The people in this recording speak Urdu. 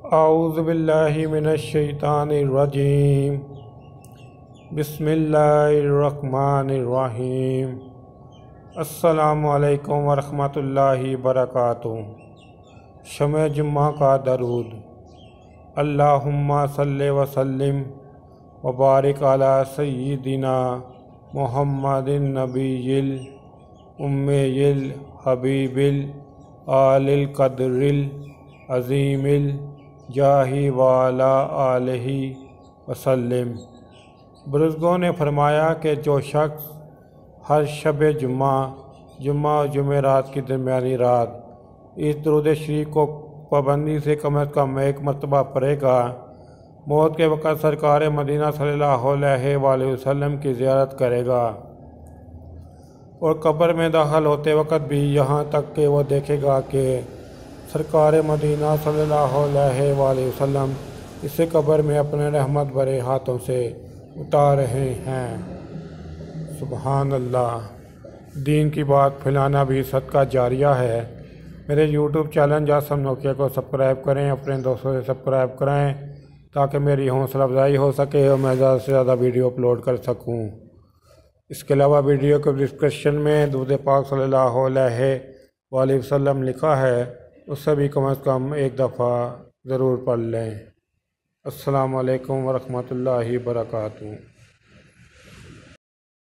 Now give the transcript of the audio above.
اعوذ باللہ من الشیطان الرجیم بسم اللہ الرحمن الرحیم السلام علیکم ورحمۃ اللہ وبرکاتہ۔ شمع جمعہ کا درود۔ اللہم صلی وسلم وبارک علی سیدنا محمد النبی الأمی الحبیب الآل القدر العظیم الجاہ وعلی آلہ وسلم۔ بزرگوں نے فرمایا کہ جو شخص ہر شب جمعہ اور جمعرات کی درمیانی رات اس درود شریف کو پابندی سے کم از کم ایک مرتبہ پڑھے گا، موت کے وقت سرکار مدینہ صلی اللہ علیہ وآلہ وسلم کی زیارت کرے گا، اور قبر میں داخل ہوتے وقت بھی یہاں تک کہ وہ دیکھے گا کہ سرکار مدینہ صلی اللہ علیہ وآلہ وسلم اسے قبر میں اپنے رحمت بھرے ہاتھوں سے اتار رہے ہیں۔ سبحان اللہ۔ دین کی بات پھیلانا بھی صدقہ جاریہ ہے۔ میرے یوٹیوب چینل جاسم نوکیا کو سبسکرائب کریں، اپنے دوستوں سے سبسکرائب کرائیں تاکہ میری حوصلہ افزائی ہو سکے اور میں زیادہ سے زیادہ ویڈیو اپلوڈ کر سکوں۔ اس کے علاوہ ویڈیو کے ڈسکرپشن میں درود پاک صلی اللہ علیہ وآلہ وسلم لکھا ہے، اس سے بھی کم از کم ایک دفعہ ضرور پڑھ لیں۔ السلام علیکم ورحمۃ اللہ وبرکاتہ۔